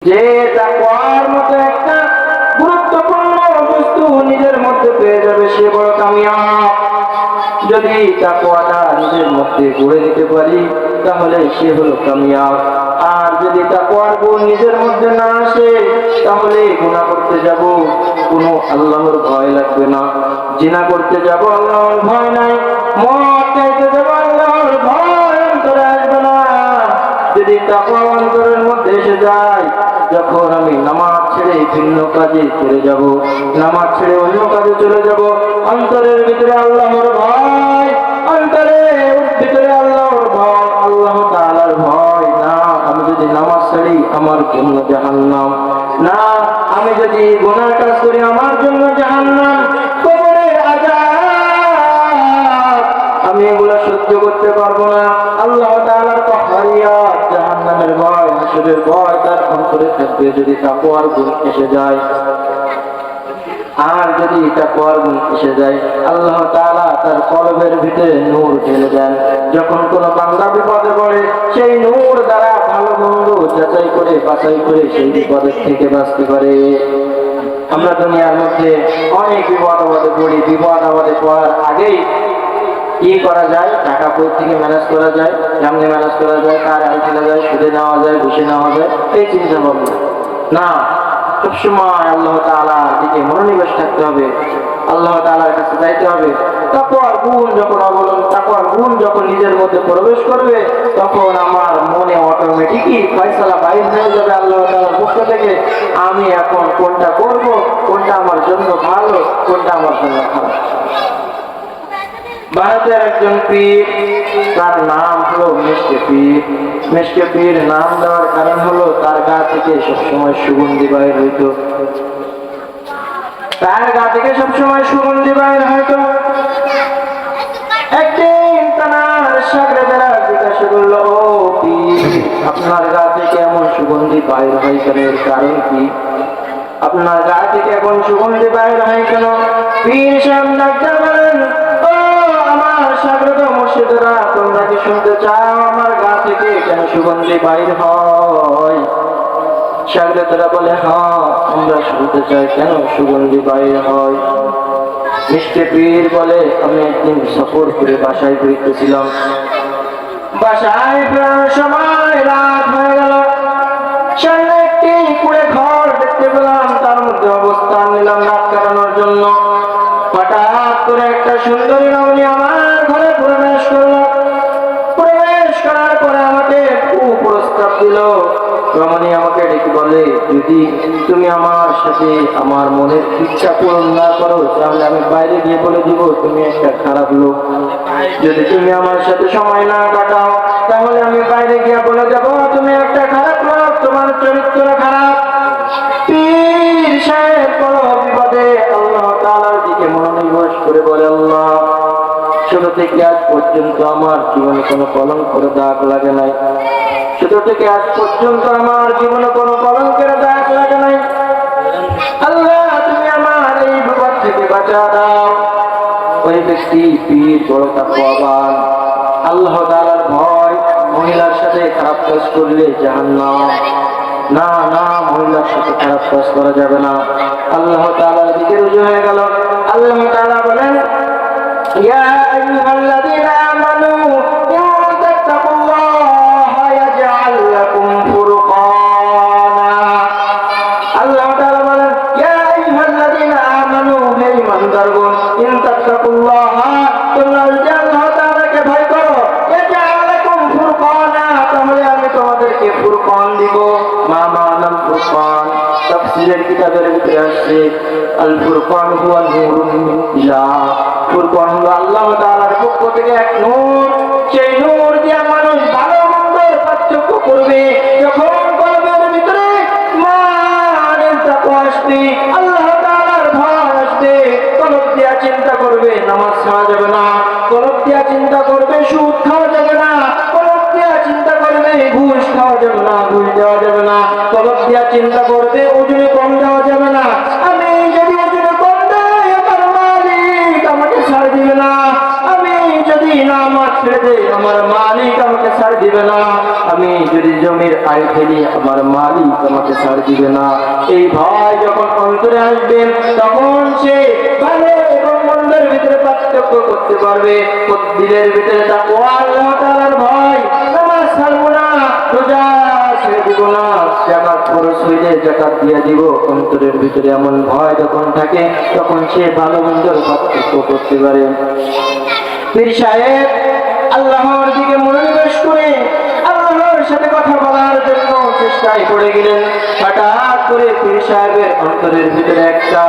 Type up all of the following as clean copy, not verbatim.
যে তাকওয়ার মতো একটা গুরুত্বপূর্ণ বস্তু নিজের মধ্যে পেয়ে যাবে সে বড় কামিয়াব। যদি তাকওয়াটা নিজের মধ্যে গড়ে নিতে পারি তাহলে সে হলো কামিয়াব। আর যদি তাকওয়ার গুণ নিজের মধ্যে না আসে তাহলে গুনাহ করতে যাব, কোনো আল্লাহর ভয় লাগবে না। জিনা করতে যাব, আল্লাহর ভয় নাই। মদ খাইতে যাব, আল্লাহর ভয় অন্তরে আসবে না। যদি তাকওয়া অন্তরের মধ্যে এসে যায়, যখন আমি নামাজ ছেড়ে ভিন্ন কাজে চলে যাব, নামাজ ছেড়ে অন্য কাজে চলে যাব, অন্তরের ভিতরে আল্লাহর ভয়, অন্তরের ভিতরে আল্লাহর ভয়, আল্লাহ তাআলার ভয়। না আমি যদি নামাজ ছাড়ি আমার জন্য জাহান্নাম, না আমি যদি গুনাহ কাজ করি আমার জন্য জাহান্নাম, কবরের আযাব, আমি এগুলো সহ্য করতে পারবো না। আল্লাহ তাআলার কহরিয়াত, জাহান্নামের ভয়, হাসরের ভয় তার অন্তরে থাকবে যদি তাকওয়ার গুণ এসে যায়। আর যদি তাকওয়ার গুণ এসে যায়, আল্লাহ তাআলা তার কলবের ভিতরে নূর ঢেলে দেন। যখন কোনো বান্দা বিপদে পড়ে সেই নূর দ্বারা ভালো মন্দ যাচাই করে বাছাই করে সেই বিপদের থেকে বাঁচতে পারে। আমরা দুনিয়ার মধ্যে অনেক বিপদ আপদে পড়ি, বিপদ আপদে পড়ার আগেই কি করা যায়, টাকা কই থেকে ম্যানেজ করা যায়, কেমনে ম্যানেজ করা যায়, কার হাল ফেলা যায়, সুদে নেওয়া যায়, ঘুষে নেওয়া যায়, এই চিন্তা ভাবনা না। সবসময় আল্লাহ তাআলার দিকে মনোনিবেশ থাকতে হবে, আল্লাহ তাআলার কাছে যাইতে হবে। তাকওয়ার গুণ যখন তাকওয়ার গুণ যখন নিজের মধ্যে প্রবেশ করবে তখন আমার মনে অটোমেটিকই ফয়সালা বাইর হয়ে যাবে আল্লাহ তাআলার পক্ষ থেকে। আমি এখন কোনটা করব, কোনটা আমার জন্য ভালো, কোনটা আমার জন্য খারাপ। ভারতের একজন পীর, তার নাম হলো মিশকে পীর। মিশকে পীর নাম দেওয়ার কারণ হলো তার গা থেকে সবসময় সুগন্ধি বাইর হইতো, তার গা থেকে সবসময় সুগন্ধি বাইর হইতো। একদিন তার শাগরেদেরা জিজ্ঞাসা করলো, ও পীর, আপনার গা থেকে এমন সুগন্ধি বাইর হয় কেন, এর কারণ কি? আপনার গা থেকে এখন সুগন্ধি বাইর হয় কেন? পীর সাহেব ডাক্তার বলেন, মুর্শিদরা, তোমরা কি শুনতে চাও আমার গা থেকে কেন সুগন্ধি বাইর হয়? শাগরেদরা বলে, হ্যাঁ আমরা শুনতে চাই কেন সুগন্ধি বাইর হয়। মিশকে পীর বলে, আমি একদিন সফর করে বাসায় ফিরতেছিলাম, বাসায় ফেরার সময় রাত হয়ে গেল। সামনে একটি কুড়ে ঘর দেখতে পেলাম, তার মধ্যে অবস্থান নিলাম রাত কাটানোর জন্য। হঠাৎ করে একটা সুন্দরী রমণী আমার ঘরে প্রবেশ করলো। প্রবেশ করার পরে আমাকে কুপ্রস্তাব দিল। রমণী আমাকে ডেকে বলে, যদি তুমি আমার সাথে আমার মনের ইচ্ছা পূরণ না করো তাহলে আমি বাইরে গিয়ে বলে দিব তুমি একটা খারাপ লোক। যদি তুমি আমার সাথে সময় না কাটাও তাহলে আমি বাইরে গিয়ে বলে যাব তুমি একটা খারাপ লোক, তোমার চরিত্র খারাপ। পীর সাহেব বড় বিপদে আল্লাহ তাআলার দিকে মনোনিবেশ করে বলে, আল্লাহ, ছোট থেকে আজ পর্যন্ত আমার জীবনে কোনো কলঙ্কের দাগ লাগে নাই, ছোট থেকে আজ পর্যন্ত আমার জীবনে কোনো কলঙ্কের দাগ লাগে নাই। আল্লাহ তুমি আমার এই বিপদ থেকে বাঁচা দাও। ওই ব্যক্তি পীর বড় তাকওয়াবান, আল্লাহ তাআলার ভয়। মহিলার সাথে খারাপ কাজ করলে জাহান্নাম। না না, মহিলার সাথে খারাপ কাজ করা যাবে না। আল্লাহ তাআলার দিকে রুজু হয়ে গেল। আল্লাহ তাআলা বলেন, ইয়া আইয়ুহাল্লাযীনা আমানু ইন তাত্তাকুল্লাহা ইয়াজআল লাকুম ফুরকানা। আল্লাহ তাআলা বলেন, ইয়া আইয়ুহাল্লাযীনা আমানু, হে ঈমানদারগণ, ইন তাত্তাকুল্লাহা, তোমরা যদি আল্লাহ তাআলাকে ভয় করো, ইয়াজআল লাকুম ফুরকানা, তাহলে আমি তোমাদেরকে ফুরকান দিব। মা মানাল ফুরকান, তাফসীরের কিতাবের ভিতরে আসছে, আল ফুরকান হুয়া নূরুন মিন ইলাহ। ফুরকান হলো আল্লাহ তাআলার পক্ষ থেকে এক নূর। সেই নূর দিয়ে মানুষ ভালো মন্দের পার্থক্য করবে। যখন কলবের ভিতরে ইমানের তাকওয়া আসবে, আল্লাহ তাআলার ভয় আসবে, কলব দিয়া চিন্তা করবে নামাজ ছাড়া যাবে না, কলব দিয়া চিন্তা করবে সুদ খাওয়া যাবে না, কলব দিয়া চিন্তা করবে ঘুষ খাওয়া যাবে না, ঘুষ দেওয়া যাবে না, কলব দিয়া চিন্তা করবে ওজনে কম দেওয়া যাবে না। আমি যদি ওজনে কম দেই আমার মালিক আমাকে ছাড় দিবে না, আমি যদি নামাজ ছেড়ে দেই আমার মালিক আমাকে ছাড় দিবে না, আমি যদি জমির মায়ের ফেলি আমার মালিক আমাকে ছাড় দিবে না। এই ভয় যখন অন্তরে আসবে তখন সে ভালো এবং মন্দের ভিতরে পার্থক্য করতে পারবে। দিলের ভিতরে তাকওয়া আল্লাহ তাআলার ভয়, নামাজ ছাড়বো না, রোজা ছেড়ে দিব না, জাকাত খরচ হইলে জাকাত দিয়ে দিব। অন্তরের ভিতরে এমন ভয় যখন থাকে তখন সে ভালো মন্দের পার্থক্য করতে পারে। পীর সাহেব আল্লাহর দিকে মনোনিবেশ করে আল্লাহর সাথে কথা বলার জন্য চেষ্টায় পড়ে গেলেন। হঠাৎ করে পীর সাহেবের অন্তরের ভিতরে একটা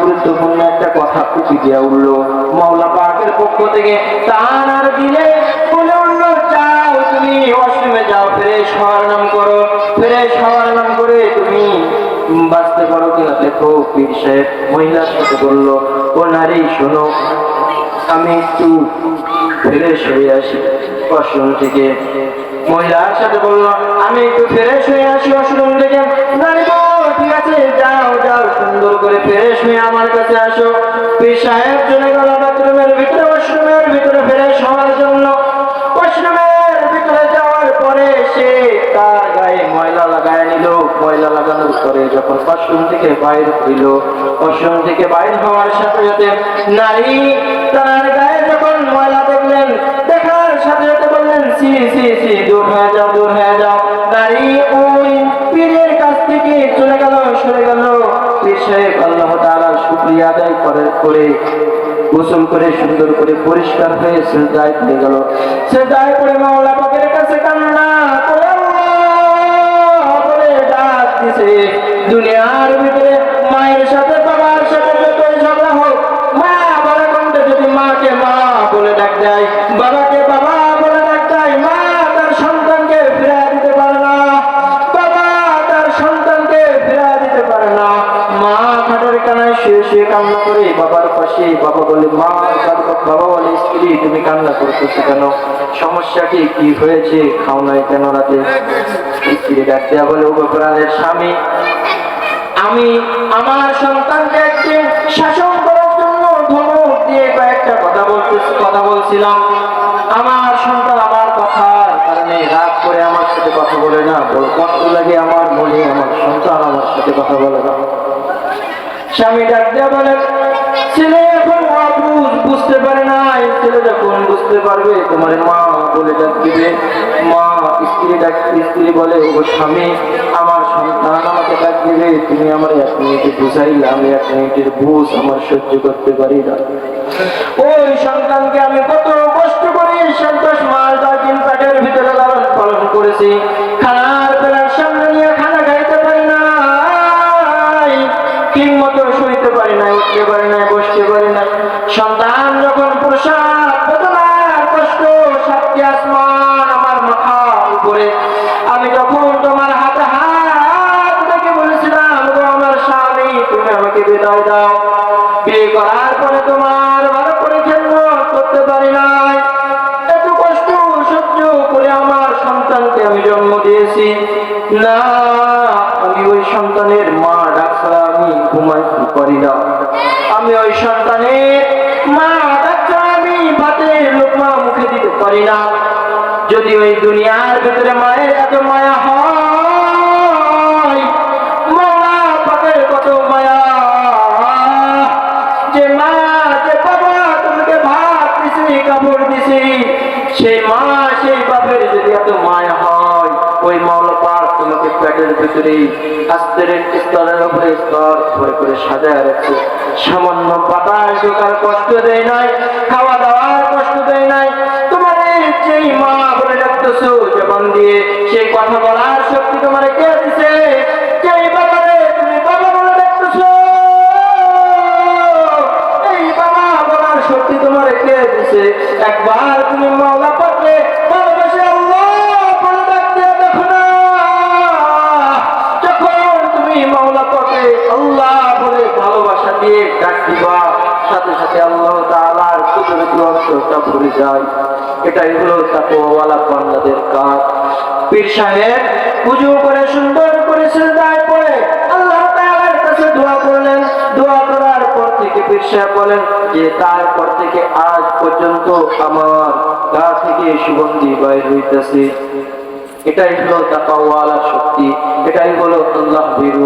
গুরুত্বপূর্ণ একটা কথা উঠে গিয়ে উঠলো। মাওলা পাকের পক্ষ থেকে টান আর দিলে বলে উঠলো, যাও তুমি ওয়াশরুমে যাও, ফ্রেশ হওয়ার নাম করো, ফ্রেশ হওয়ার নাম করে তুমি বাঁচতে পারো কিনা দেখো। পীর সাহেব মহিলার সাথে বললো, ও নারী শোনো, আমি একটু ফ্রেশ হয়ে আসি ওয়াশরুম থেকে। মহিলার সাথে বললো, আমি একটু ফ্রেশ হয়ে আসি ওয়াশরুম থেকে। নারী বলল, ঠিক আছে, যাও যাও, সুন্দর করে ফ্রেশ হয়ে আমার কাছে আসো। পীর সাহেব চলে গেল বাথরুমের ভিতরে, ওয়াশরুমের ভিতরে ফ্রেশ হওয়ার জন্য। ওয়াশরুমের ভিতরে যাওয়ার পরে সে তার গায়ে ময়লা লাগায় নিল। ময়লা লাগানোর পরে যখন ওয়াশরুম থেকে বাইরে হইল, ওয়াশরুম থেকে বাইরে হওয়ার সাথে সাথে নারী তার গায়ে যখন ময়লা দেখলেন, দেখার সাথে সাথে বললেন, সি সি সি, দূর হয়ে যাও, দূর হয়ে যাও। নারী ওই পীরের কাছ থেকে চলে গেল, সরে গেল। পীর সাহেব আল্লাহ তাআলার শুকরিয়া আদায় করে গোসল করে সুন্দর করে পরিষ্কার হয়ে সিজদায় পড়ে গেল। সিজদায় পড়ে মাওলা পাকের কাছে কান্না করে আল্লাহ বলে ডাক দিছে। দুনিয়ার ভিতরে মায়ের সাথে বাবার সাথে যতই ঝগড়া হোক, মা বলে কণ্ঠে যদি মাকে মা বলে ডাক দেয়, বাবাকে বাবা বলে ডাক দেয়, মা তার সন্তানকে ফিরিয়ে দিতে পারে না, বাবা তার সন্তানকে ফিরিয়ে দিতে পারে না। মা খাটের কানায় শুয়ে শুয়ে কান্না করে বাবার পাশে, বাবা বলে মা, বাবা বলে স্ত্রী তুমি কান্না করতেছো কেন, সমস্যাটি কি হয়েছে, খাও নাই কেন রাতে? স্ত্রী ডাক দেয়া বলে, ও প্রাণের স্বামী, আমি আমার সন্তানকে একদিন শাসন করার জন্য ধমক দিয়ে কয়েকটা কথা বলছিলাম। আমার সন্তান আমার কথার কারণে রাগ করে আমার সাথে কথা বলে না, কষ্ট লাগে আমার মনে, আমার সন্তান আমার সাথে কথা বলে না। স্বামী ডাক দেয়া বলে, ছেলে এখন বুঝতে পারে না, ছেলে যখন বুঝতে পারবে তোমার মা বলে ডাক দিবে। মা স্ত্রী বলে, ও স্বামী, আমার সন্তান আমাকে ডাক দিবে, তুমি আমার 1 মিনিটে বুঝাইলে আমি 1 মিনিটের বুঝ আমার সহ্য করতে পারি না। ওই সন্তানকে আমি কত কষ্ট করে 7-10 মাস 10 দিন পেটের ভিতরে লালন পালন করেছি, খানার বেলার সামনে নিয়ে খানা খাইতে পারি না, ঠিক মতো শুইতে পারি না, উঠতে পারি না, বসতে পারি না। সন্তান যখন প্রসাদ বেদনার কষ্ট 7টি আসমান আমার মাথার উপরে, আমি তখন তোমার হাতে হাত রেখে বলেছিলাম, গো আমার স্বামী তুমি আমাকে বিদায় দাও। বিয়ে করার পরে তোমার ভালো করে খেদমত করতে পারি নাই, এত কষ্ট সহ্য করে আমার সন্তানকে আমি জন্ম দিয়েছি না, আমি ওই সন্তানের মা ডাক ছাড়া আমি ঘুমাইতে পারি না, আমি ওই সন্তানের মা ডাক ছাড়া আমি ভাতের লোকমা মুখে দিতে পারি না। যদি ওই দুনিয়ার ভিতরে মায়ের এত মায়া হয়, মাওলা পাকের কত মায়া, যে মা যে বাবা তোমাকে ভাত দিছি, কাপড় দিছি, সেই মা সেই বাপের যদি এত মায়া হয়, ওই মাওলা পাক তোমাকে পেটের ভিতরে আস্তের স্তরের উপরে স্তর করে সাজায় রাখছে। সামান্য বাতাস ঢোকার কষ্ট দেয় নাই, খাওয়া দাওয়ার কষ্ট দেয় নাই। তোমার যেই মা বলে ডাকতেছো জবান দিয়ে, সেই কথা বলার শক্তি তোমার কে দিছে? যেই বাবারে তুমি বাবা বলে ডাকতেছো, এই বাবা বলার শক্তি তোমার কে দিছে? একবার তুমি মাওলা পাককে ভালোবাসে আল্লাহ বলে ডাক দিয়ে দেখো না, যখন তুমি মাওলা পাককে আল্লাহ বলে ভালোবাসা দিয়ে ডাক দিবা, সাথে সাথে আল্লাহ তাআলার কুদরতি অন্তরটা ভরে যায়। এটাই হলো তাকওয়াওয়ালা বান্দাদের কাজ। পীর সাহেব ওযু করে সুন্দর করে সিজদায় পড়ে আল্লাহ তাআলার কাছে দোয়া করলেন। দোয়া করার পর থেকে পীর সাহেব বলেন যে তারপর থেকে আজ পর্যন্ত আমার গা থেকে সুগন্ধি বাইর হইতেছে। এটাই হলো তাকওয়ালার শক্তি, এটাই হলো আল্লাহ ভীরু